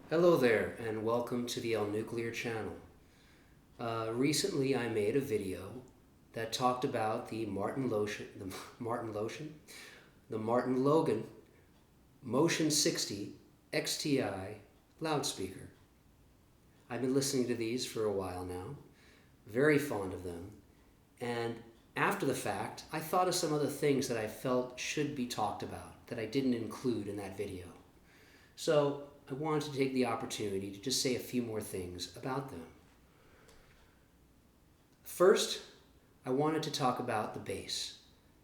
Hello there, and welcome to the El Nuclear channel. Recently, I made a video that talked about the Martin Logan Motion 60 XTI loudspeaker. I've been listening to these for a while now, very fond of them, and after the fact, I thought of some other things that I felt should be talked about that I didn't include in that video. So I wanted to take the opportunity to just say a few more things about them. First, I wanted to talk about the bass.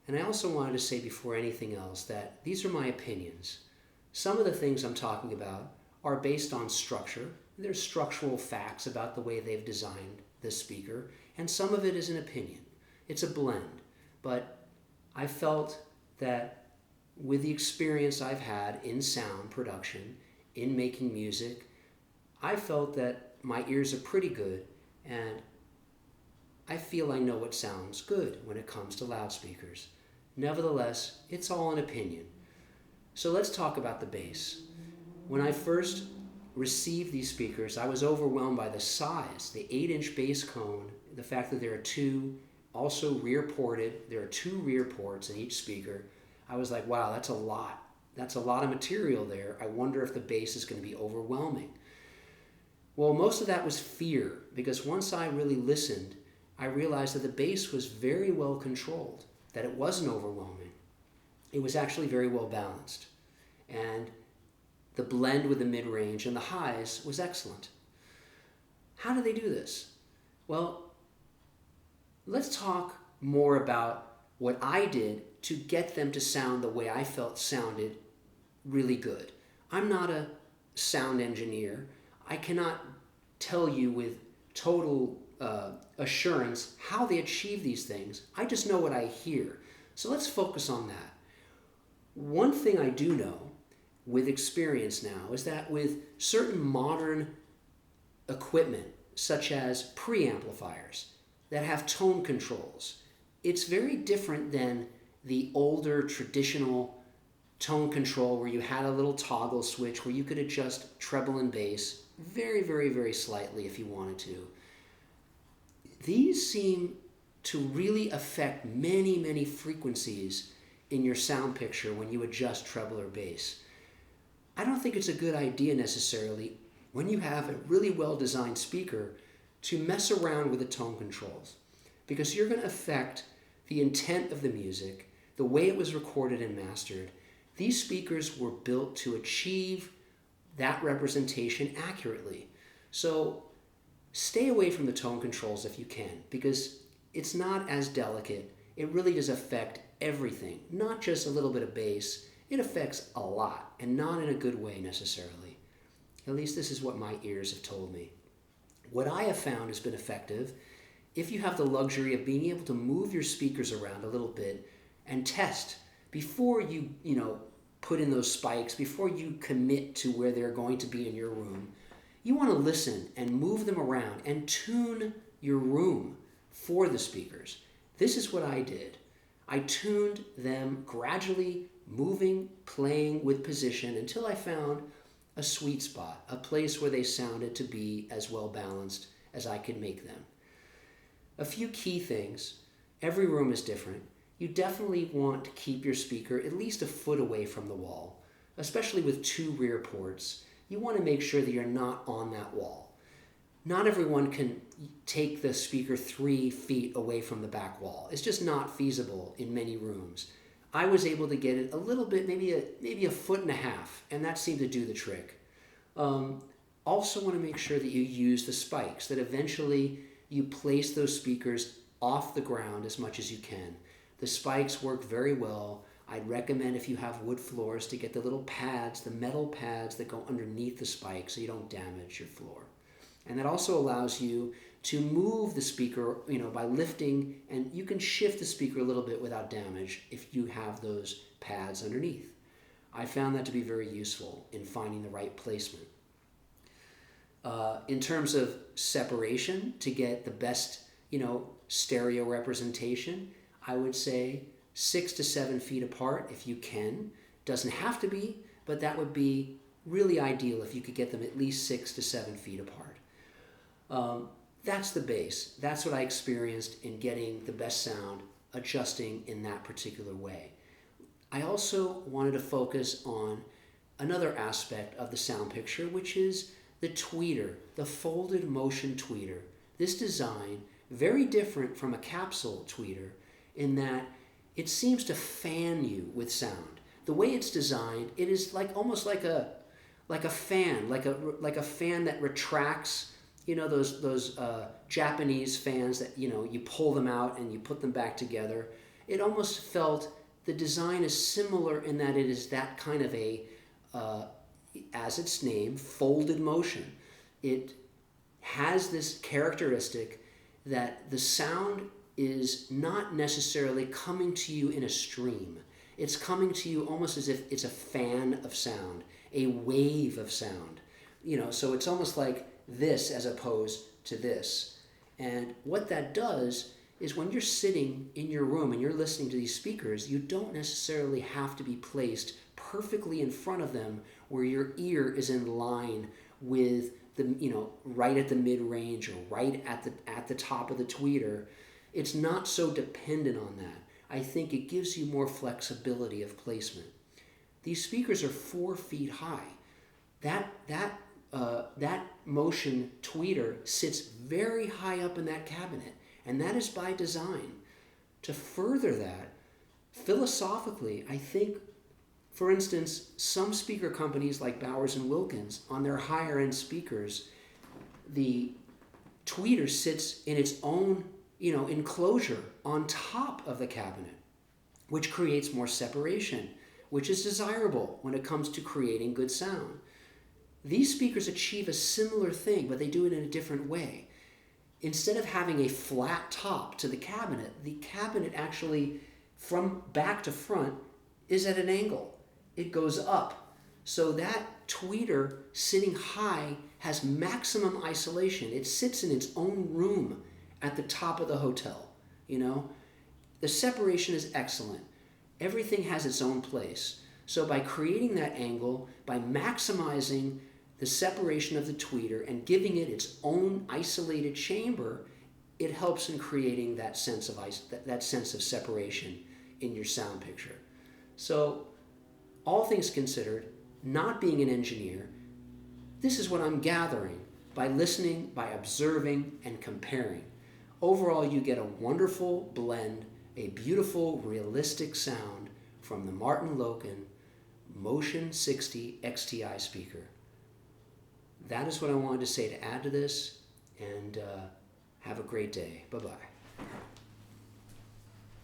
And I also wanted to say before anything else that these are my opinions. Some of the things I'm talking about are based on structure. There's structural facts about the way they've designed this speaker, and some of it is an opinion. It's a blend. But I felt that with the experience I've had in sound production, in making music, I felt that my ears are pretty good, and I feel I know what sounds good when it comes to loudspeakers. Nevertheless, it's all an opinion. So let's talk about the bass. When I first received these speakers, I was overwhelmed by the size, the 8-inch bass cone, the fact that there are two, also rear ported, there are two rear ports in each speaker. I was like, wow, that's a lot. That's a lot of material there. I wonder if the bass is going to be overwhelming. Well, most of that was fear, because once I really listened, I realized that the bass was very well controlled, that it wasn't overwhelming. It was actually very well balanced. And the blend with the mid-range and the highs was excellent. How do they do this? Well, let's talk more about what I did to get them to sound the way I felt sounded really good. I'm not a sound engineer. I cannot tell you with total assurance how they achieve these things. I just know what I hear. So let's focus on that. One thing I do know with experience now is that with certain modern equipment, such as preamplifiers that have tone controls, it's very different than the older traditional tone control where you had a little toggle switch where you could adjust treble and bass very, very, very slightly if you wanted to. These seem to really affect many, many frequencies in your sound picture when you adjust treble or bass. I don't think it's a good idea necessarily when you have a really well-designed speaker to mess around with the tone controls, because you're going to affect the intent of the music, the way it was recorded and mastered. These speakers were built to achieve that representation accurately. So stay away from the tone controls if you can, because it's not as delicate. It really does affect everything, not just a little bit of bass. It affects a lot, and not in a good way necessarily. At least this is what my ears have told me. What I have found has been effective if you have the luxury of being able to move your speakers around a little bit and test before you put in those spikes, before you commit to where they're going to be in your room. You want to listen and move them around and tune your room for the speakers. This is what I did. I tuned them gradually, moving, playing with position until I found a sweet spot, a place where they sounded to be as well balanced as I could make them. A few key things. Every room is different. You definitely want to keep your speaker at least a foot away from the wall, especially with two rear ports. You want to make sure that you're not on that wall. Not everyone can take the speaker 3 feet away from the back wall. It's just not feasible in many rooms. I was able to get it a little bit, maybe a foot and a half, and that seemed to do the trick. Also want to make sure that you use the spikes, that eventually you place those speakers off the ground as much as you can. The spikes work very well. I'd recommend, if you have wood floors, to get the little pads, the metal pads that go underneath the spike so you don't damage your floor. And that also allows you to move the speaker, by lifting, and you can shift the speaker a little bit without damage if you have those pads underneath. I found that to be very useful in finding the right placement. In terms of separation, to get the best, stereo representation, I would say 6 to 7 feet apart if you can. Doesn't have to be, but that would be really ideal if you could get them at least 6 to 7 feet apart. That's the bass. That's what I experienced in getting the best sound, adjusting in that particular way. I also wanted to focus on another aspect of the sound picture, which is the tweeter, the folded motion tweeter. This design, very different from a capsule tweeter in that it seems to fan you with sound. The way it's designed, it is almost like a fan, like a fan that retracts. You know those Japanese fans that you pull them out and you put them back together. It almost felt the design is similar in that it is that kind of a, as its name, folded motion. It has this characteristic that the sound is not necessarily coming to you in a stream. It's coming to you almost as if it's a fan of sound, a wave of sound. So it's almost like this as opposed to this. And what that does is when you're sitting in your room and you're listening to these speakers, you don't necessarily have to be placed perfectly in front of them where your ear is in line with the, right at the mid-range or right at the top of the tweeter. It's not so dependent on that. I think it gives you more flexibility of placement. These speakers are 4 feet high. That motion tweeter sits very high up in that cabinet, and that is by design. To further that, philosophically, I think, for instance, some speaker companies like Bowers & Wilkins, on their higher-end speakers, the tweeter sits in its own enclosure on top of the cabinet, which creates more separation, which is desirable when it comes to creating good sound. These speakers achieve a similar thing, but they do it in a different way. Instead of having a flat top to the cabinet actually, from back to front, is at an angle. It goes up. So that tweeter sitting high has maximum isolation. It sits in its own room at the top of the hotel. The separation is excellent. Everything has its own place. So by creating that angle, by maximizing the separation of the tweeter and giving it its own isolated chamber, it helps in creating that sense of separation in your sound picture. So, all things considered, not being an engineer, this is what I'm gathering by listening, by observing, and comparing. Overall, you get a wonderful blend, a beautiful, realistic sound from the Martin Logan Motion 60 XTI speaker. That is what I wanted to say to add to this, and have a great day. Bye-bye.